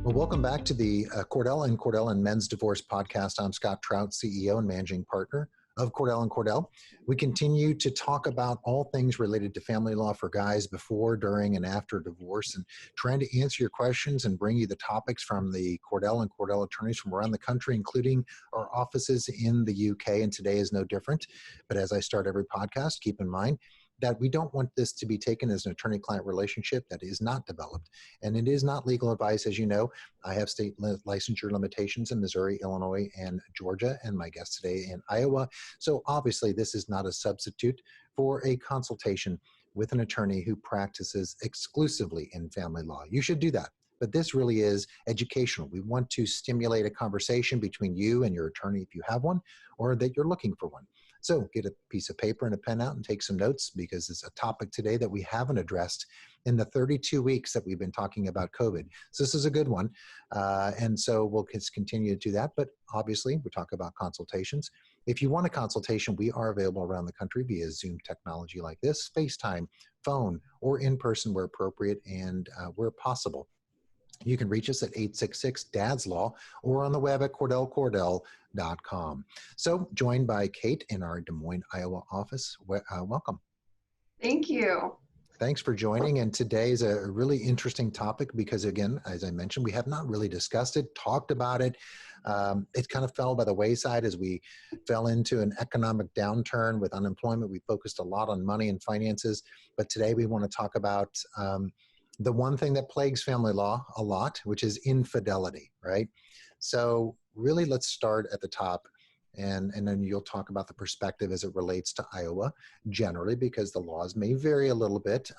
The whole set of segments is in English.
Well, welcome back to the Cordell and Cordell Men's Divorce Podcast. I'm Scott Trout, CEO and Managing Partner of Cordell Cordell. We continue to talk about all things related to family law for guys before, during, and after divorce, and trying to answer your questions and bring you the topics from the Cordell Cordell attorneys from around the country, including our offices in the UK, and today is no different. But as I start every podcast, keep in mind that we don't want this to be taken as an attorney-client relationship that is not developed. And it is not legal advice, as you know. I have state licensure limitations in Missouri, Illinois, and Georgia, and my guest today in Iowa. So obviously, this is not a substitute for a consultation with an attorney who practices exclusively in family law. You should do that. But this really is educational. We want to stimulate a conversation between you and your attorney if you have one, or that you're looking for one. So get a piece of paper and a pen out and take some notes, because it's a topic today that we haven't addressed in the 32 weeks that we've been talking about COVID. So this is a good one. And so we'll just continue to do that. But obviously, we talk about consultations. If you want a consultation, we are available around the country via Zoom technology like this, FaceTime, phone, or in person where appropriate and where possible. You can reach us at 866-DADS-LAW or on the web at CordellCordell.com. So joined by Kate in our Des Moines, Iowa office. Welcome. Thank you. Thanks for joining. And today is a really interesting topic because, again, as I mentioned, we have not really discussed it, talked about it. It kind of fell by the wayside as we fell into an economic downturn with unemployment. We focused a lot on money and finances. But today we want to talk about the one thing that plagues family law a lot, which is infidelity, right? So really, let's start at the top, and then you'll talk about the perspective as it relates to Iowa generally, because the laws may vary a little bit.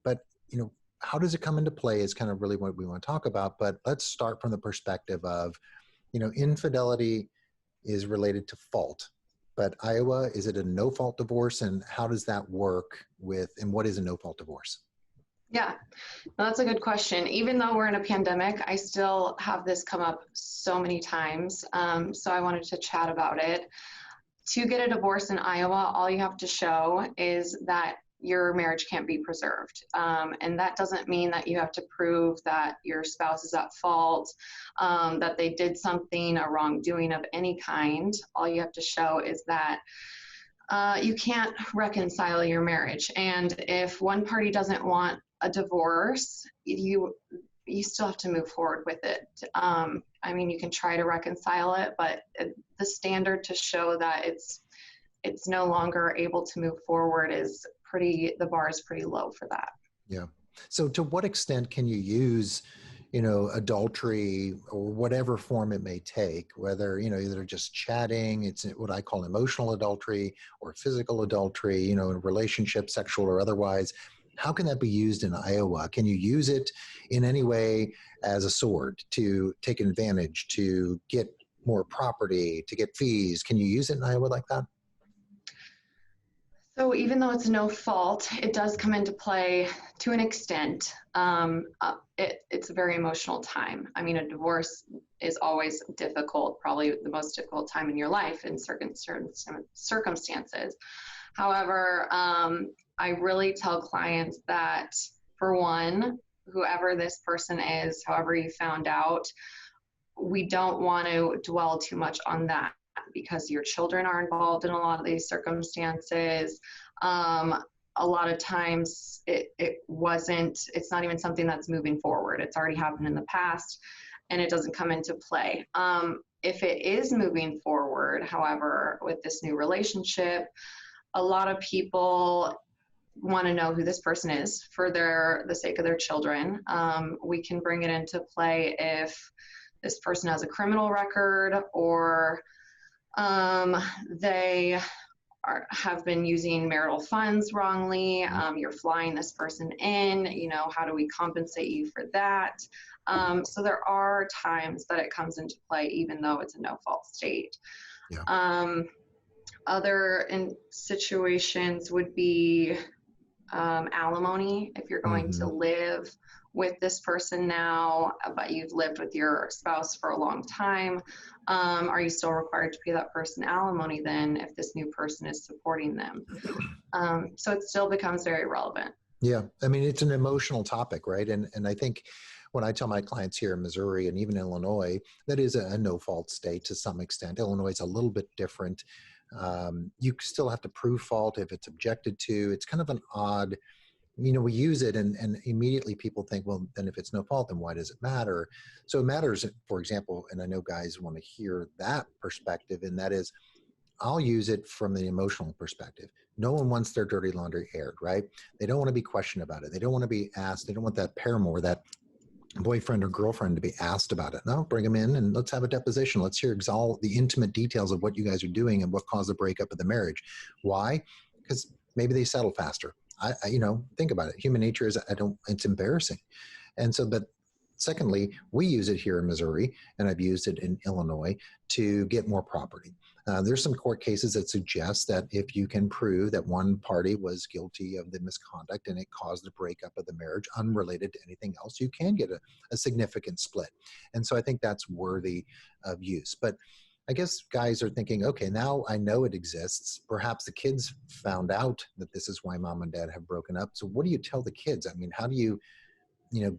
But, you know, how does it come into play is kind of really what we want to talk about. But let's start from the perspective of, you know, infidelity is related to fault. But Iowa, is it a no-fault divorce? And how does that work and what is a no-fault divorce? Yeah, well, that's a good question. Even though we're in a pandemic, I still have this come up so many times. So I wanted to chat about it. To get a divorce in Iowa, all you have to show is that your marriage can't be preserved. And that doesn't mean that you have to prove that your spouse is at fault, that they did something, a wrongdoing of any kind. All you have to show is that you can't reconcile your marriage. And if one party doesn't want a divorce, you still have to move forward with it. I mean, you can try to reconcile it, but the standard to show that it's no longer able to move forward the bar is pretty low for that. Yeah. So to what extent can you use, you know, adultery or whatever form it may take, whether, you know, either just chatting, it's what I call emotional adultery, or physical adultery, you know, in relationship, sexual or otherwise. How can that be used in Iowa? Can you use it in any way as a sword to take advantage, to get more property, to get fees? Can you use it in Iowa like that? So even though it's no fault, it does come into play to an extent. It's a very emotional time. I mean, a divorce is always difficult, probably the most difficult time in your life in certain circumstances. However, I really tell clients that, for one, whoever this person is, however you found out, we don't want to dwell too much on that, because your children are involved in a lot of these circumstances. A lot of times it's not even something that's moving forward. It's already happened in the past and it doesn't come into play. If it is moving forward, however, with this new relationship, a lot of people want to know who this person is for the sake of their children. We can bring it into play if this person has a criminal record, or they have been using marital funds wrongly. You're flying this person in, you know, how do we compensate you for that? So there are times that it comes into play, even though it's a no-fault state. Yeah. Other situations would be alimony. If you're going to live with this person now, but you've lived with your spouse for a long time, are you still required to pay that person alimony then if this new person is supporting them? So it still becomes very relevant. Yeah. I mean, it's an emotional topic, right? And I think when I tell my clients here in Missouri and even Illinois, that is a no-fault state to some extent. Illinois is a little bit different. You still have to prove fault if it's objected to. It's kind of an odd, we use it and immediately people think, well, then if it's no fault, then why does it matter? So it matters, for example, and I know guys want to hear that perspective, and that is, I'll use it from the emotional perspective. No one wants their dirty laundry aired, right? They don't want to be questioned about it. They don't want to be asked. They don't want that paramour, that boyfriend or girlfriend, to be asked about it. No, bring them in and let's have a deposition. Let's hear all the intimate details of what you guys are doing and what caused the breakup of the marriage. Why? Because maybe they settle faster. I think about it. Human nature is, it's embarrassing. And so, but secondly, we use it here in Missouri, and I've used it in Illinois to get more property. There's some court cases that suggest that if you can prove that one party was guilty of the misconduct and it caused the breakup of the marriage unrelated to anything else, you can get a significant split. And so I think that's worthy of use. But I guess guys are thinking, okay, now I know it exists. Perhaps the kids found out that this is why mom and dad have broken up. So what do you tell the kids? I mean, how do you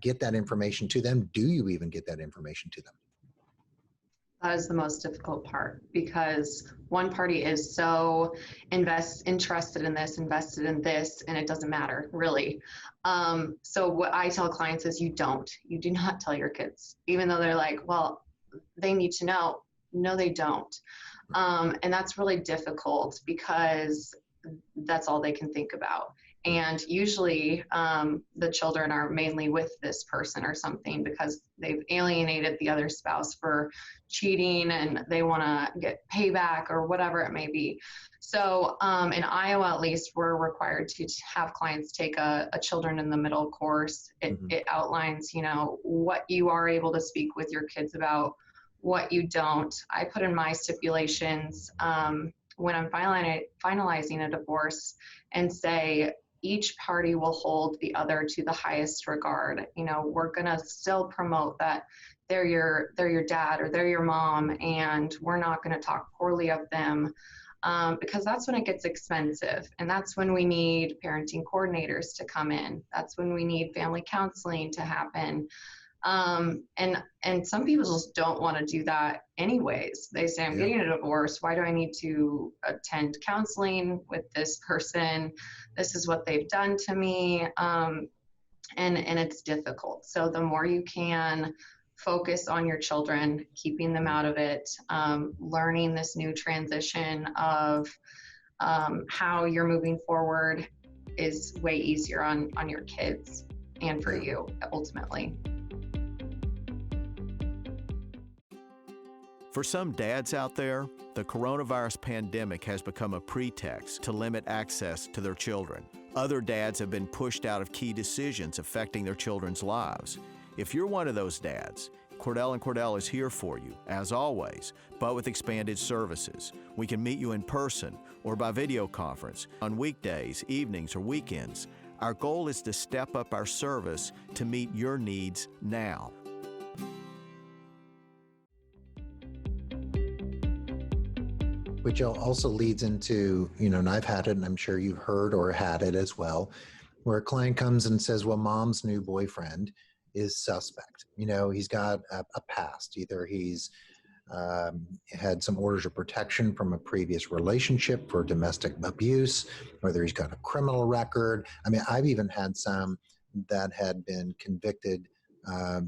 get that information to them? Do you even get that information to them? That is the most difficult part, because one party is so interested in this, invested in this, and it doesn't matter, really. So what I tell clients is you do not tell your kids, even though they're like, well, they need to know. No, they don't. And that's really difficult because that's all they can think about. And usually the children are mainly with this person or something because they've alienated the other spouse for cheating and they want to get payback or whatever it may be. So in Iowa, at least, we're required to have clients take a children in the middle course. It outlines, what you are able to speak with your kids about, what you don't. I put in my stipulations when I'm finalizing a divorce and say, each party will hold the other to the highest regard. We're going to still promote that they're your dad or they're your mom, and we're not going to talk poorly of them because that's when it gets expensive. And that's when we need parenting coordinators to come in. That's when we need family counseling to happen. And some people just don't want to do that anyways. They say, I'm getting a divorce. Why do I need to attend counseling with this person? This is what they've done to me. And it's difficult. So the more you can focus on your children, keeping them out of it, learning this new transition of how you're moving forward is way easier on your kids and for you ultimately. For some dads out there, the coronavirus pandemic has become a pretext to limit access to their children. Other dads have been pushed out of key decisions affecting their children's lives. If you're one of those dads, Cordell and Cordell is here for you, as always, but with expanded services. We can meet you in person or by video conference on weekdays, evenings, or weekends. Our goal is to step up our service to meet your needs now. Which also leads into, and I've had it, and I'm sure you've heard or had it as well, where a client comes and says, well, mom's new boyfriend is suspect. He's got a past. Either he's had some orders of protection from a previous relationship for domestic abuse, whether he's got a criminal record. I mean, I've even had some that had been convicted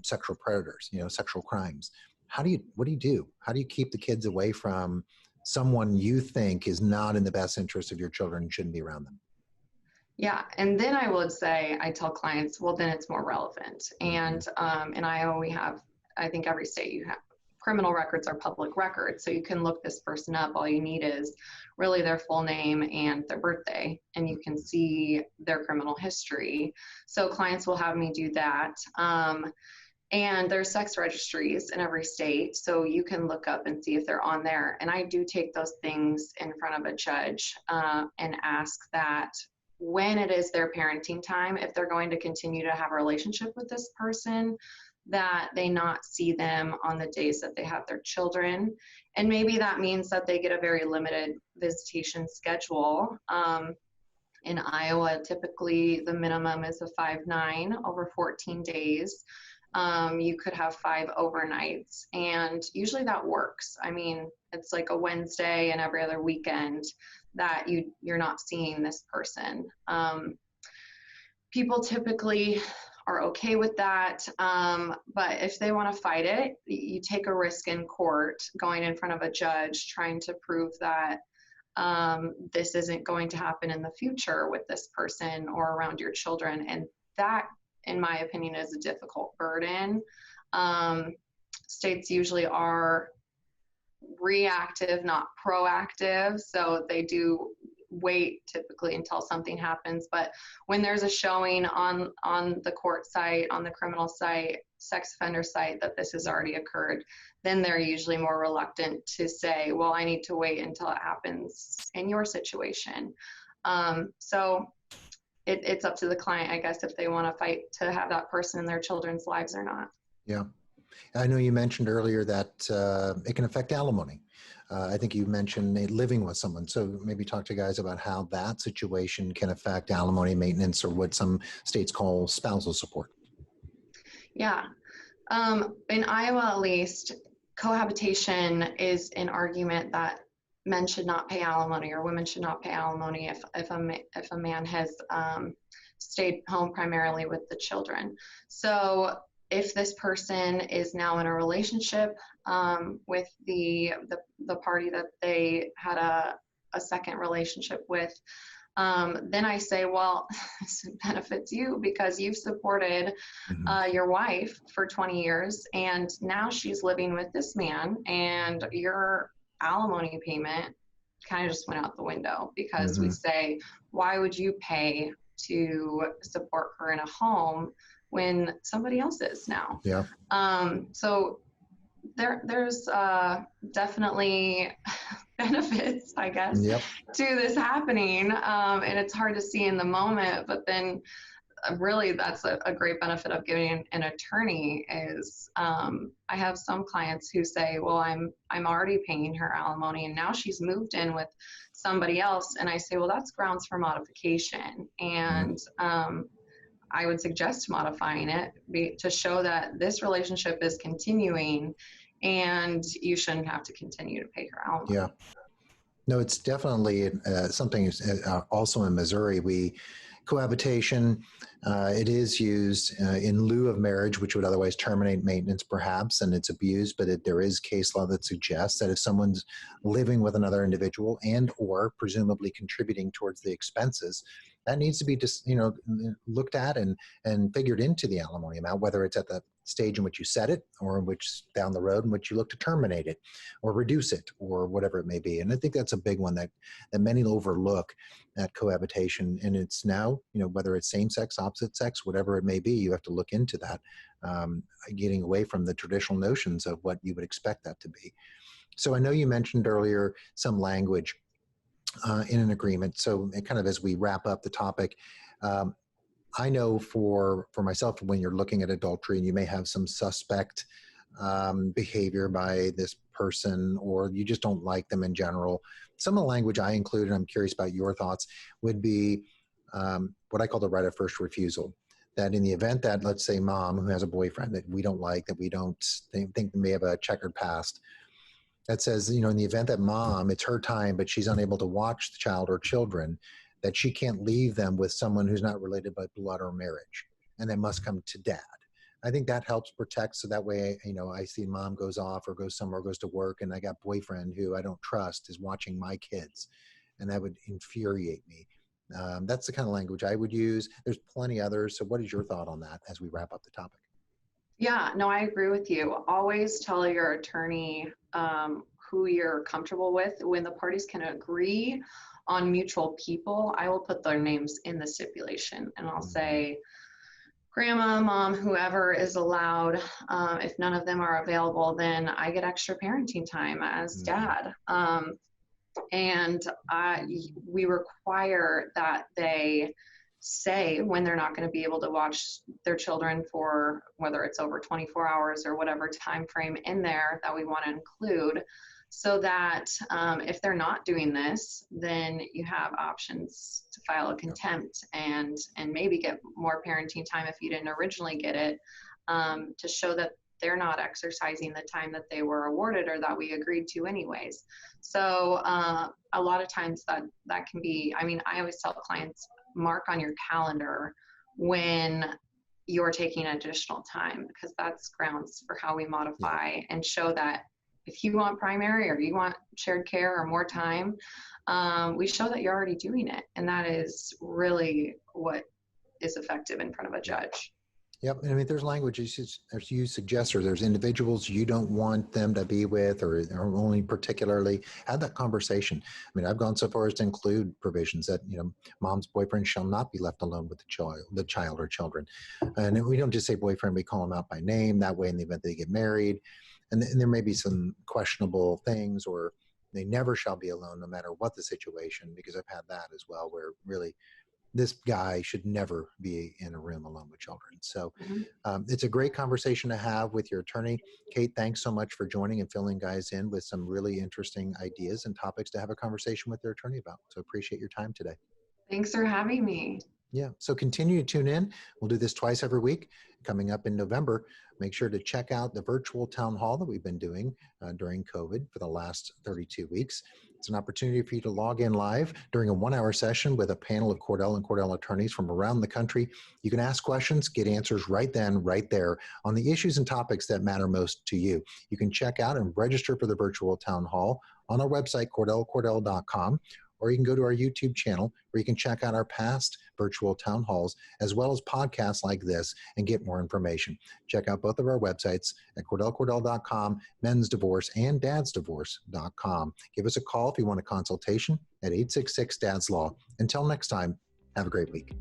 sexual predators, sexual crimes. What do you do? How do you keep the kids away from someone you think is not in the best interest of your children and shouldn't be around them? Yeah, and then I tell clients, well, then it's more relevant. And in Iowa, we have, I think every state you have, criminal records are public records. So you can look this person up. All you need is really their full name and their birthday, and you can see their criminal history. So clients will have me do that. And there's sex registries in every state, so you can look up and see if they're on there. And I do take those things in front of a judge and ask that when it is their parenting time, if they're going to continue to have a relationship with this person, that they not see them on the days that they have their children. And maybe that means that they get a very limited visitation schedule. In Iowa, typically the minimum is a 5-9 over 14 days. You could have 5 overnights, and usually that works. I mean, it's like a Wednesday and every other weekend that you're not seeing this person. People typically are okay with that, but if they want to fight it, you take a risk in court, going in front of a judge, trying to prove that this isn't going to happen in the future with this person or around your children. And that, in my opinion, is a difficult burden. States usually are reactive, not proactive, so they do wait typically until something happens. But when there's a showing on the court site, on the criminal site, sex offender site, that this has already occurred, then they're usually more reluctant to say, well, I need to wait until it happens in your situation. So it's up to the client, I guess, if they want to fight to have that person in their children's lives or not. Yeah. I know you mentioned earlier that it can affect alimony. I think you mentioned living with someone. So maybe talk to guys about how that situation can affect alimony maintenance, or what some states call spousal support. Yeah. In Iowa, at least, cohabitation is an argument that men should not pay alimony, or women should not pay alimony if a man has stayed home primarily with the children. So if this person is now in a relationship with the party that they had a second relationship with, then I say, well, this benefits you because you've supported your wife for 20 years, and now she's living with this man, and your alimony payment kind of just went out the window, because we say, why would you pay to support her in a home when somebody else is now? Yeah. So there's definitely benefits, I guess, to this happening. And it's hard to see in the moment, but then really that's a great benefit of getting an attorney is I have some clients who say, well, I'm already paying her alimony and now she's moved in with somebody else. And I say, well, that's grounds for modification. And I would suggest modifying it to show that this relationship is continuing and you shouldn't have to continue to pay her alimony. Yeah. No, it's definitely something also in Missouri. Cohabitation, it is used in lieu of marriage, which would otherwise terminate maintenance perhaps, and it's abused, but there is case law that suggests that if someone's living with another individual and or presumably contributing towards the expenses, that needs to be just, looked at and figured into the alimony amount, whether it's at the stage in which you set it or in which down the road in which you look to terminate it or reduce it or whatever it may be. And I think that's a big one that many overlook at cohabitation. And it's now, whether it's same sex, opposite sex, whatever it may be, you have to look into that, getting away from the traditional notions of what you would expect that to be. So I know you mentioned earlier some language in an agreement. So kind of as we wrap up the topic, I know for myself, when you're looking at adultery and you may have some suspect behavior by this person, or you just don't like them in general, some of the language I included, I'm curious about your thoughts, would be what I call the right of first refusal. That in the event that, let's say, mom, who has a boyfriend that we don't like, that we don't think may have a checkered past, that says, in the event that mom, it's her time, but she's unable to watch the child or children, that she can't leave them with someone who's not related by blood or marriage, and they must come to dad. I think that helps protect, so that way, I see mom goes off or goes somewhere, goes to work, and I got boyfriend who I don't trust is watching my kids, and that would infuriate me. That's the kind of language I would use. There's plenty others. So what is your thought on that as we wrap up the topic? Yeah, no, I agree with you. Always tell your attorney who you're comfortable with. When the parties can agree on mutual people, I will put their names in the stipulation, and I'll say, grandma, mom, whoever is allowed. If none of them are available, then I get extra parenting time as dad. And we require that they say when they're not going to be able to watch their children for, whether it's over 24 hours or whatever time frame in there that we want to include, so that if they're not doing this, then you have options to file a contempt and maybe get more parenting time if you didn't originally get it. to show that they're not exercising the time that they were awarded or that we agreed to anyways. So a lot of times that can be, I mean, I always tell clients, mark on your calendar when you're taking additional time, because that's grounds for how we modify and show that if you want primary or you want shared care or more time, we show that you're already doing it. And that is really what is effective in front of a judge. Yep. And I mean, there's language, as you suggest, or there's individuals you don't want them to be with, or only particularly have that conversation. I mean, I've gone so far as to include provisions that, mom's boyfriend shall not be left alone with the child or children. And we don't just say boyfriend, we call them out by name. That way, in the event they get married, and there may be some questionable things, or they never shall be alone no matter what the situation, because I've had that as well, where really this guy should never be in a room alone with children. So it's a great conversation to have with your attorney. Kate, thanks so much for joining and filling guys in with some really interesting ideas and topics to have a conversation with their attorney about. So appreciate your time today. Thanks for having me. Yeah. So continue to tune in. We'll do this twice every week. Coming up in November, make sure to check out the virtual town hall that we've been doing during COVID for the last 32 weeks. It's an opportunity for you to log in live during a 1-hour session with a panel of Cordell and Cordell attorneys from around the country. You can ask questions, get answers right then, right there on the issues and topics that matter most to you. You can check out and register for the virtual town hall on our website, CordellCordell.com, or you can go to our YouTube channel where you can check out our past virtual town halls as well as podcasts like this and get more information. Check out both of our websites at CordellCordell.com, Men's Divorce, and DadsDivorce.com. Give us a call if you want a consultation at 866-DADS-LAW. Until next time, have a great week.